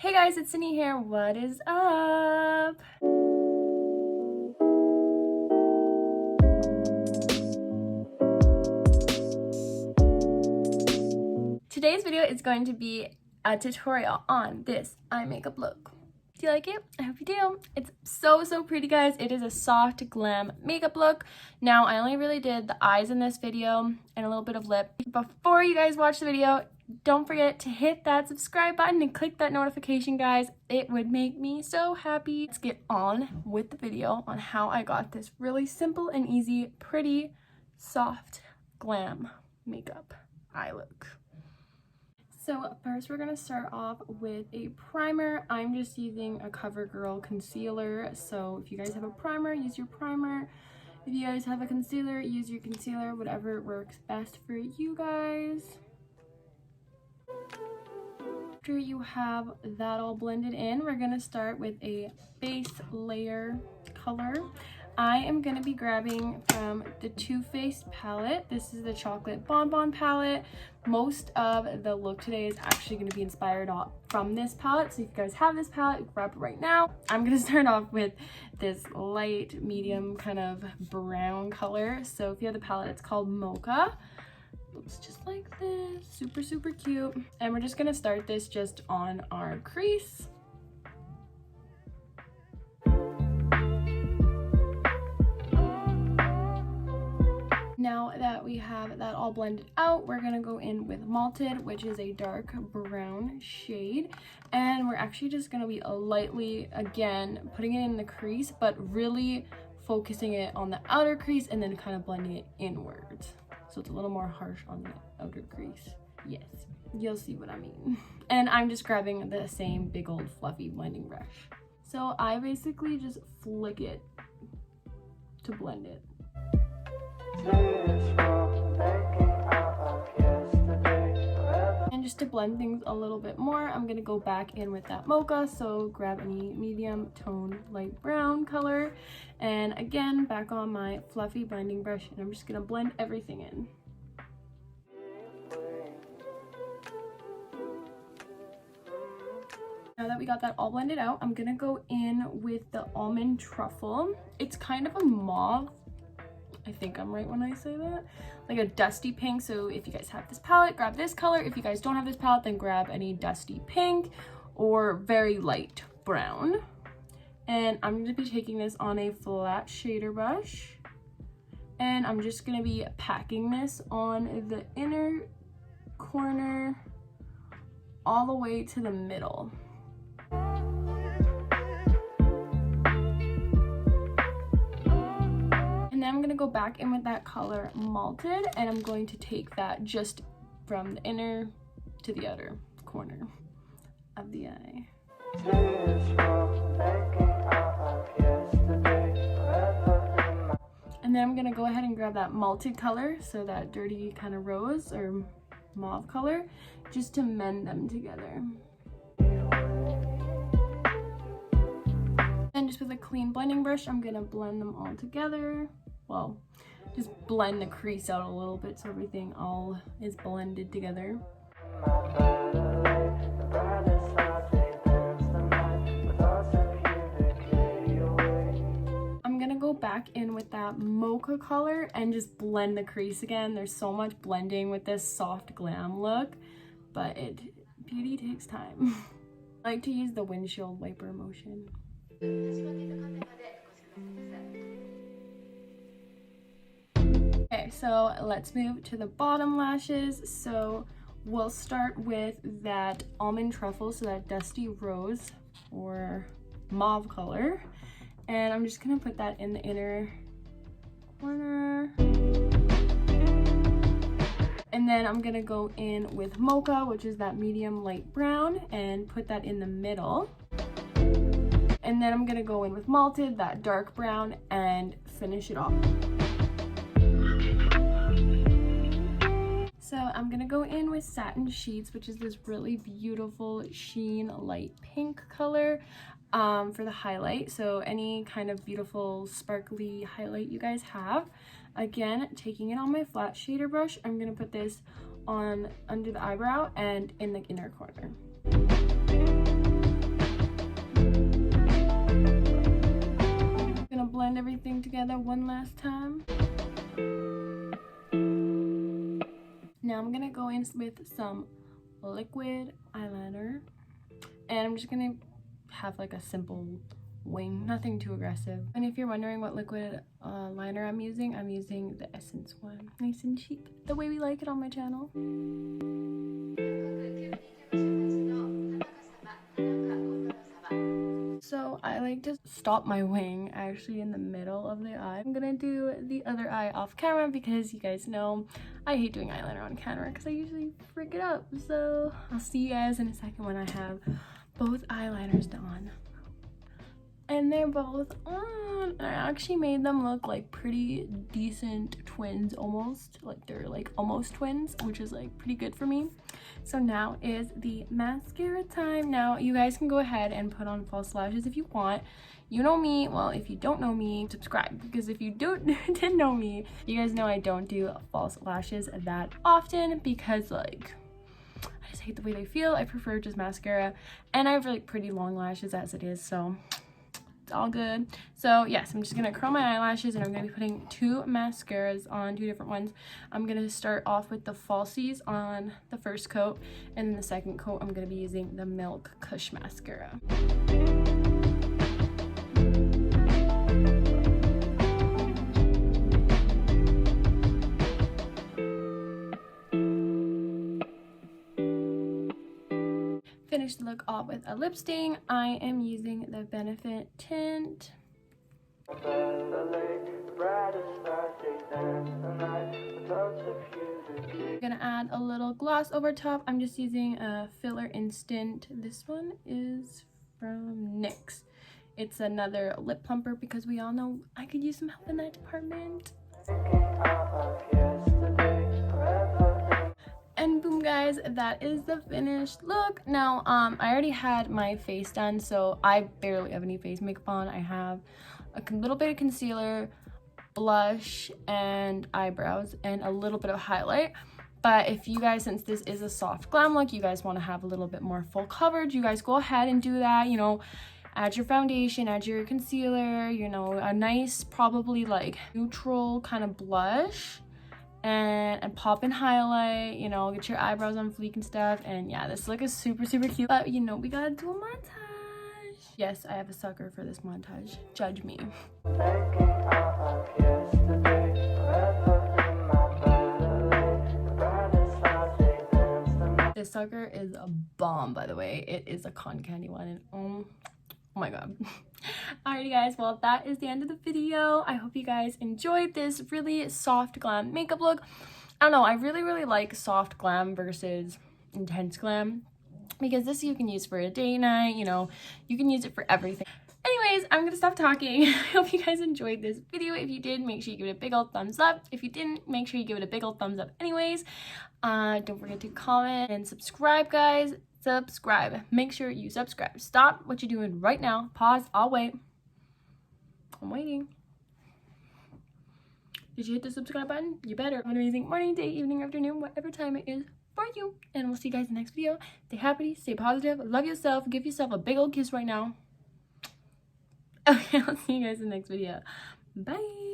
Hey guys, it's Cindy here. What is up? Today's video is going to be a tutorial on this eye makeup look. Do you like it? I hope you do. It's so pretty, guys. It is a soft glam makeup look. Now, I only really did the eyes in this video and a little bit of lip. Before you guys watch the video, don't forget to hit that subscribe button and click that notification, guys. It would make me so happy. Let's get on with the video on how I got this really simple and easy, pretty, soft glam makeup eye look. So first we're going to start off with a primer. I'm just using a CoverGirl concealer. So if you guys have a primer, use your primer. If you guys have a concealer, use your concealer, whatever works best for you guys. After you have that all blended in, we're going to start with a base layer color. I am going to be grabbing from the Too Faced palette. This is the Chocolate Bonbon palette. Most of the look today is actually going to be inspired from this palette. So if you guys have this palette, grab it right now. I'm going to start off with this light, medium kind of brown color. So if you have the palette, it's called Mocha. Looks just like this, super cute. And we're just gonna start this just on our crease. Now that we have that all blended out, we're gonna go in with Malted, which is a dark brown shade. And we're actually just gonna be lightly, again, putting it in the crease, but really focusing it on the outer crease and then kind of blending it inwards. So it's a little more harsh on the outer crease. Yes, you'll see what I mean. And I'm just grabbing the same big old fluffy blending brush. So I basically just flick it to blend it. And just to blend things a little bit more, I'm gonna go back in with that Mocha. So grab any medium tone light brown color. And again, back on my fluffy blending brush, and I'm just gonna blend everything in. Now that we got that all blended out, I'm gonna go in with the Almond Truffle. It's kind of a mauve. I think I'm right when I say that. Like a dusty pink. So if you guys have this palette, grab this color. If you guys don't have this palette, then grab any dusty pink or very light brown. And I'm going to be taking this on a flat shader brush. And I'm just going to be packing this on the inner corner all the way to the middle. And then I'm going to go back in with that color Malted, and I'm going to take that just from the inner to the outer corner of the eye. And then I'm going to go ahead and grab that Malted color, so that dirty kind of rose or mauve color, just to mend them together. And just with a clean blending brush, I'm going to blend them all together. Well, just blend the crease out a little bit so everything all is blended together. I'm gonna go back in with that Mocha color and just blend the crease again. There's so much blending with this soft glam look, but beauty takes time. I like to use the windshield wiper motion. Okay, so let's move to the bottom lashes. So we'll start with that Almond Truffle, so that dusty rose or mauve color. And I'm just gonna put that in the inner corner. And then I'm gonna go in with Mocha, which is that medium light brown, and put that in the middle. And then I'm gonna go in with Malted, that dark brown, and finish it off. So I'm gonna go in with Satin Sheets, which is this really beautiful sheen light pink color for the highlight. So any kind of beautiful sparkly highlight you guys have. Again, taking it on my flat shader brush, I'm gonna put this on under the eyebrow and in the inner corner. one last time. Now I'm gonna go in with some liquid eyeliner, and I'm just gonna have like a simple wing, nothing too aggressive. And if you're wondering what liquid liner I'm using the Essence one. Nice and cheap, the way we like it on my channel. So I like to stop my wing actually in the middle of the eye. I'm gonna do the other eye off camera because you guys know I hate doing eyeliner on camera because I usually freak it up. So I'll see you guys in a second when I have both eyeliners done. And they're both on. I actually made them look like pretty decent twins, almost. Like they're like almost twins, which is like pretty good for me. So now is the mascara time. Now you guys can go ahead and put on false lashes if you want. You know me. Well, if you don't know me, subscribe, because if you didn't know me, you guys know I don't do false lashes that often because like I just hate the way they feel. I prefer just mascara, and I have like pretty long lashes as it is, so all good. So yes, I'm just gonna curl my eyelashes, and I'm gonna be putting two mascaras on, two different ones. I'm gonna start off with the falsies on the first coat, and then the second coat I'm gonna be using the Milk Kush mascara. Finish the look off with a lip stain. I am using the Benefit tint. I'm gonna add a little gloss over top. I'm just using a Filler Instant. This one is from NYX. It's another lip plumper because we all know I could use some help in that department. And boom guys, that is the finished look. Now I already had my face done, so I barely have any face makeup on. I have a little bit of concealer, blush, and eyebrows, and a little bit of highlight. But if you guys, since this is a soft glam look, you guys want to have a little bit more full coverage, you guys go ahead and do that. You know, add your foundation, add your concealer, you know, a nice probably like neutral kind of blush, and pop and highlight, you know, get your eyebrows on fleek and stuff. And yeah, this look is super cute, but you know, we gotta do a montage. Yes, I have a sucker for this montage, judge me. This sucker is a bomb, by the way. It is a cotton candy one, and oh my god. Alrighty guys, well that is the end of the video. I hope you guys enjoyed this really soft glam makeup look. I don't know, I really like soft glam versus intense glam, because this you can use for a date night, you know, you can use it for everything. Anyways, I'm gonna stop talking. I hope you guys enjoyed this video. If you did, make sure you give it a big old thumbs up. If you didn't, make sure you give it a big old thumbs up anyways. Don't forget to comment and subscribe, guys. Subscribe. Make sure you subscribe. Stop what you're doing right now. Pause. I'll wait. I'm waiting. Did you hit the subscribe button? You better. Have an amazing morning, day, evening, afternoon, whatever time it is for you. And we'll see you guys in the next video. Stay happy, stay positive, love yourself, give yourself a big old kiss right now. Okay, I'll see you guys in the next video. Bye.